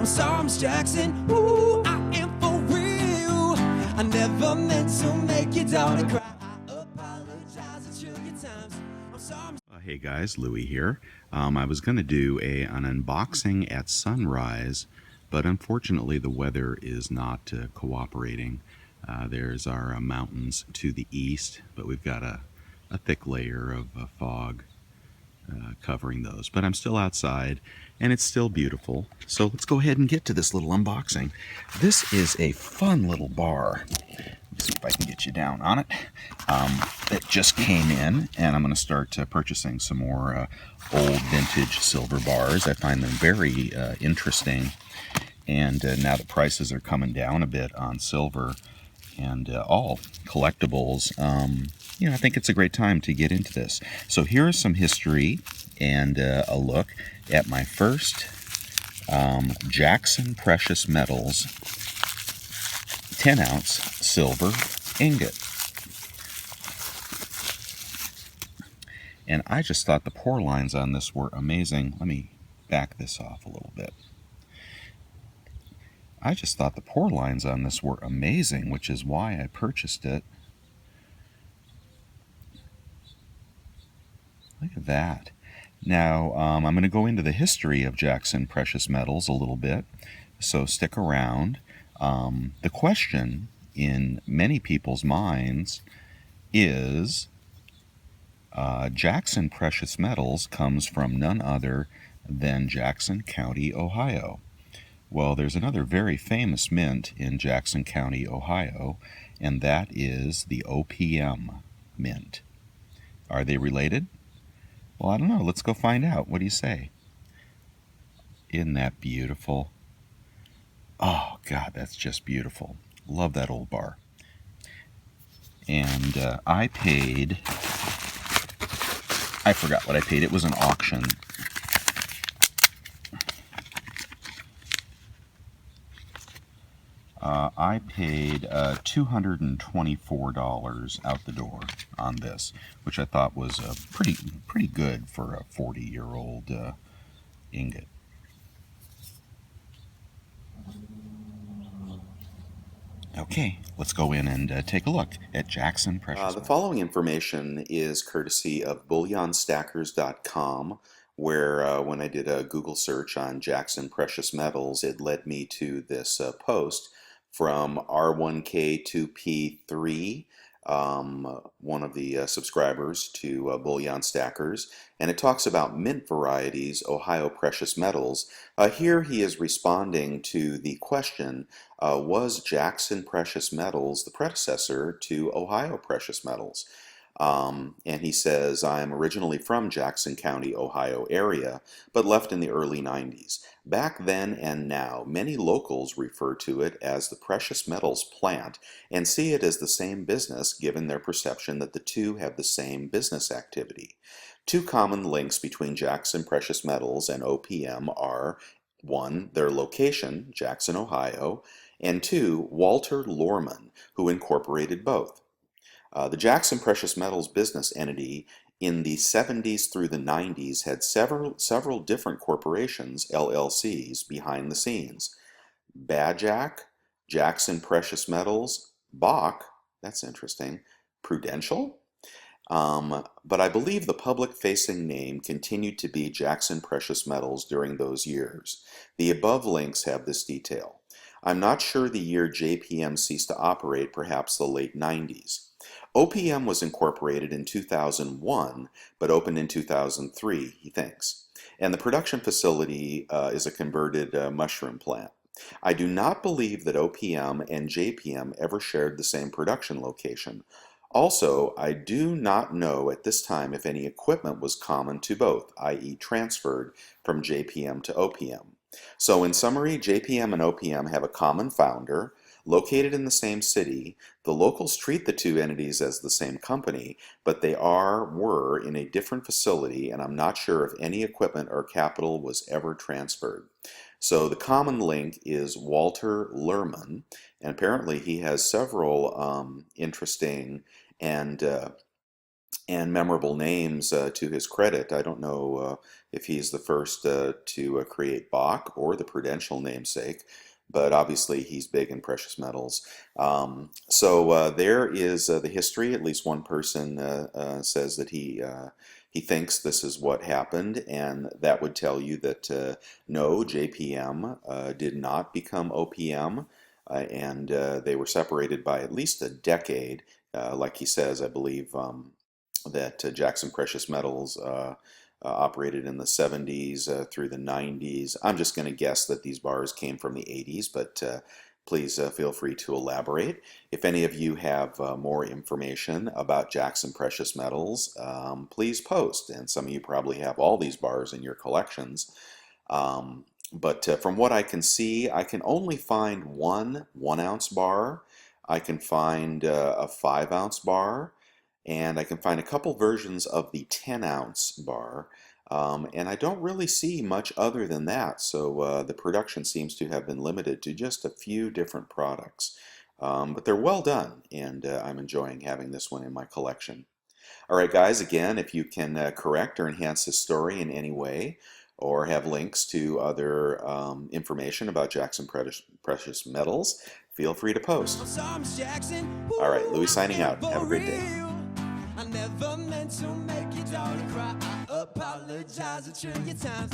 I'm sorry, Miss Jackson. Ooh, I am for real. I never meant to make your daughter cry. I apologize a trillion times. I'm sorry. Hey guys, Louie here. I was going to do an unboxing at sunrise, but unfortunately the weather is not cooperating. There's our mountains to the east, but we've got a thick layer of fog covering those. But I'm still outside, and it's still beautiful. So let's go ahead and get to this little unboxing. This is a fun little bar. See if I can get you down on it. It just came in, and I'm going to start purchasing some more old vintage silver bars. I find them very interesting, and now the prices are coming down a bit on silver and all collectibles. I think it's a great time to get into this. So here is some history and a look at my first Jackson Precious Metals 10-ounce silver ingot. And I just thought the pour lines on this were amazing. Let me back this off a little bit. I just thought the pour lines on this were amazing, which is why I purchased it. Look at that. Now, I'm going to go into the history of Jackson Precious Metals a little bit, so stick around. The question in many people's minds is Jackson Precious Metals comes from none other than Jackson County, Ohio. Well, there's another very famous mint in Jackson County, Ohio, and that is the OPM mint. Are they related? Well, I don't know. Let's go find out. What do you say? Isn't that beautiful? Oh, God, that's just beautiful. Love that old bar. And I forgot what I paid. It was an auction. I paid $224 out the door on this, which I thought was pretty good for a 40-year-old ingot. Okay, let's go in and take a look at Jackson Precious. The following information is courtesy of bullionstackers.com, where when I did a Google search on Jackson Precious Metals, it led me to this post from R1K2P3, one of the subscribers to Bullion Stackers, and it talks about mint varieties, Ohio precious metals. Here he is responding to the question, was Jackson Precious Metals the predecessor to Ohio Precious Metals? And he says, I am originally from Jackson County, Ohio area, but left in the early 90s. Back then and now, many locals refer to it as the precious metals plant and see it as the same business given their perception that the two have the same business activity. Two common links between Jackson Precious Metals and OPM are 1. Their location, Jackson, Ohio, and 2. Walter Lorman, who incorporated both. The Jackson Precious Metals business entity in the 70s through the 90s had several different corporations, LLCs, behind the scenes. Bajak, Jackson Precious Metals, Bach, that's interesting, Prudential? But I believe the public-facing name continued to be Jackson Precious Metals during those years. The above links have this detail. I'm not sure the year JPM ceased to operate, perhaps the late 90s. OPM was incorporated in 2001, but opened in 2003, he thinks. And the production facility is a converted mushroom plant. I do not believe that OPM and JPM ever shared the same production location. Also, I do not know at this time if any equipment was common to both, i.e. transferred from JPM to OPM. So in summary, JPM and OPM have a common founder, located in the same city. The locals treat the two entities as the same company, but they were in a different facility, and I'm not sure if any equipment or capital was ever transferred. So the common link is Walter Lerman, and apparently he has several interesting and and memorable names to his credit. I don't know if he's the first to create Bach or the Prudential namesake, but obviously he's big in precious metals. So there is the history. At least one person says that he thinks this is what happened, and that would tell you that no, JPM did not become OPM, and they were separated by at least a decade. Like he says, I believe that Jackson Precious Metals operated in the 70s through the 90s. I'm just going to guess that these bars came from the 80s, but please feel free to elaborate. If any of you have more information about Jackson Precious Metals, please post. And some of you probably have all these bars in your collections. But from what I can see, I can only find one 1 ounce bar. I can find a 5 ounce bar, and I can find a couple versions of the 10 ounce bar. And I don't really see much other than that, so the production seems to have been limited to just a few different products. But they're well done, and I'm enjoying having this one in my collection. All right, guys, again, if you can correct or enhance this story in any way, or have links to other information about Jackson Precious Metals, feel free to post. I'm sorry, Miss Jackson. All right, Ooh, Louis I signing am out. for Have a great day. real. I never meant to make your daughter cry. I apologize a trillion times.